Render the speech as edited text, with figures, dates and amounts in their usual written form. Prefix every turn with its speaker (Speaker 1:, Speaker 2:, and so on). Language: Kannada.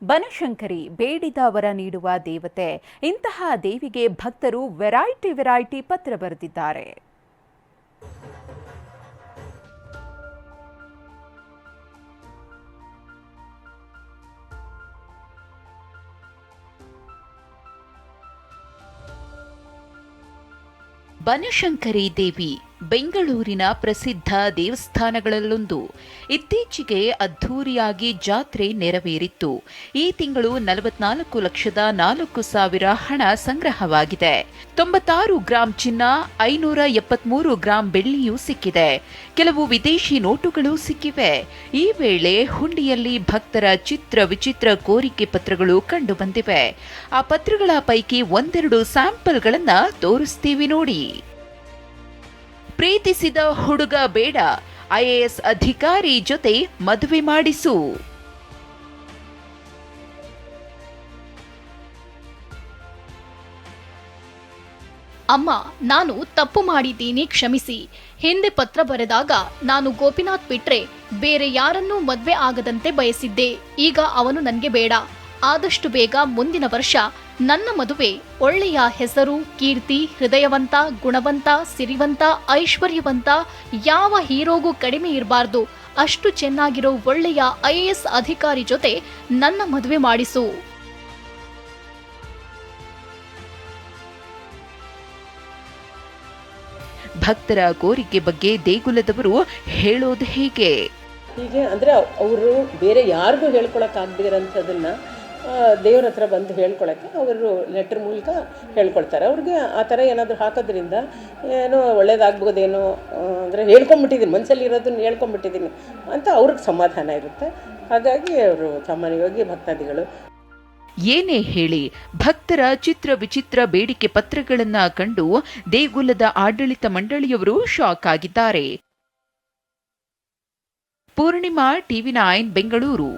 Speaker 1: ಬನಶಂಕರಿ ಬೇಡಿದ ವರ ನೀಡುವ ದೇವತೆ. ಇಂತಹ ದೇವಿಗೆ ಭಕ್ತರು ವೆರೈಟಿ ಪತ್ರ ಬರೆದಿದ್ದಾರೆ. ಬನಶಂಕರಿ ದೇವಿ ಬೆಂಗಳೂರಿನ ಪ್ರಸಿದ್ಧ ದೇವಸ್ಥಾನಗಳಲ್ಲೊಂದು. ಇತ್ತೀಚೆಗೆ ಅದ್ಧೂರಿಯಾಗಿ ಜಾತ್ರೆ ನೆರವೇರಿತ್ತು. ಈ ತಿಂಗಳು 44,04,000 ಹಣ ಸಂಗ್ರಹವಾಗಿದೆ. 96 ಗ್ರಾಂ ಚಿನ್ನ, 573 ಗ್ರಾಂ ಬೆಳ್ಳಿಯೂ ಸಿಕ್ಕಿದೆ. ಕೆಲವು ವಿದೇಶಿ ನೋಟುಗಳು ಸಿಕ್ಕಿವೆ. ಈ ವೇಳೆ ಹುಂಡಿಯಲ್ಲಿ ಭಕ್ತರ ಚಿತ್ರ ವಿಚಿತ್ರ ಕೋರಿಕೆ ಪತ್ರಗಳು ಕಂಡುಬಂದಿವೆ. ಆ ಪತ್ರಗಳ ಪೈಕಿ ಒಂದೆರಡು ಸ್ಯಾಂಪಲ್ಗಳನ್ನ ತೋರಿಸ್ತೀವಿ ನೋಡಿ. ಪ್ರೀತಿಸಿದ ಹುಡುಗ ಬೇಡ, IAS ಅಧಿಕಾರಿ ಜೊತೆ ಮದುವೆ ಮಾಡಿಸು.
Speaker 2: ಅಮ್ಮ, ನಾನು ತಪ್ಪು ಮಾಡಿದ್ದೀನಿ, ಕ್ಷಮಿಸಿ. ಹಿಂದೆ ಪತ್ರ ಬರೆದಾಗ ನಾನು ಗೋಪಿನಾಥ್ ಬಿಟ್ರೆ ಬೇರೆ ಯಾರನ್ನೂ ಮದ್ವೆ ಆಗದಂತೆ ಬಯಸಿದ್ದೆ. ಈಗ ಅವನು ನನಗೆ ಬೇಡ. ಆದಷ್ಟು ಬೇಗ ಮುಂದಿನ ವರ್ಷ ನನ್ನ ಮದುವೆ ಒಳ್ಳೆಯ ಹೆಸರು, ಕೀರ್ತಿ, ಹೃದಯವಂತ, ಗುಣವಂತ, ಸಿರಿವಂತ, ಐಶ್ವರ್ಯವಂತ, ಯಾವ ಹೀರೋಗೂ ಕಡಿಮೆ ಇರಬಾರ್ದು, ಅಷ್ಟು ಚೆನ್ನಾಗಿರೋ ಒಳ್ಳೆಯ IAS ಅಧಿಕಾರಿ ಜೊತೆ ನನ್ನ ಮದುವೆ ಮಾಡಿಸು.
Speaker 1: ಭಕ್ತರ ಕೋರಿಕೆ ಬಗ್ಗೆ ದೇಗುಲದವರು ಹೇಳೋದು ಹೀಗೆ
Speaker 3: ಅಂದರೆ ಅವರು ಬೇರೆ ಯಾರಿಗೂ ಹೇಳ್ಕೊಳಕ್ಕಾಗದಿರೋಂಥದ್ದನ್ನ ದೇವ್ರ ಹತ್ರ ಬಂದು ಹೇಳ್ಕೊಳಕ್ಕೆ ಅವರು ಲೆಟ್ರ್ ಮೂಲಕ ಹೇಳ್ಕೊಳ್ತಾರೆ. ಅವ್ರಿಗೆ ಆ ಥರ ಏನಾದರೂ ಹಾಕೋದ್ರಿಂದ ಏನೋ ಒಳ್ಳೇದಾಗ್ಬೋದೇನೋ, ಅಂದರೆ ಹೇಳ್ಕೊಂಬಿಟ್ಟಿದ್ದೀನಿ, ಮನಸ್ಸಲ್ಲಿ ಇರೋದನ್ನ ಹೇಳ್ಕೊಂಬಿಟ್ಟಿದ್ದೀನಿ ಅಂತ ಅವ್ರಿಗೆ ಸಮಾಧಾನ ಇರುತ್ತೆ. ಹಾಗಾಗಿ ಅವರು ಸಾಮಾನ್ಯವಾಗಿ ಭಕ್ತಾದಿಗಳು
Speaker 1: ಏನೇ ಹೇಳಿ ಭಕ್ತರ ಚಿತ್ರ ವಿಚಿತ್ರ ಬೇಡಿಕೆ ಪತ್ರಗಳನ್ನ ಕಂಡು ದೇಗುಲದ ಆಡಳಿತ ಮಂಡಳಿಯವರು ಶಾಕ್ ಆಗಿದ್ದಾರೆ. ಪೂರ್ಣಿಮಾ, TV9 ಬೆಂಗಳೂರು.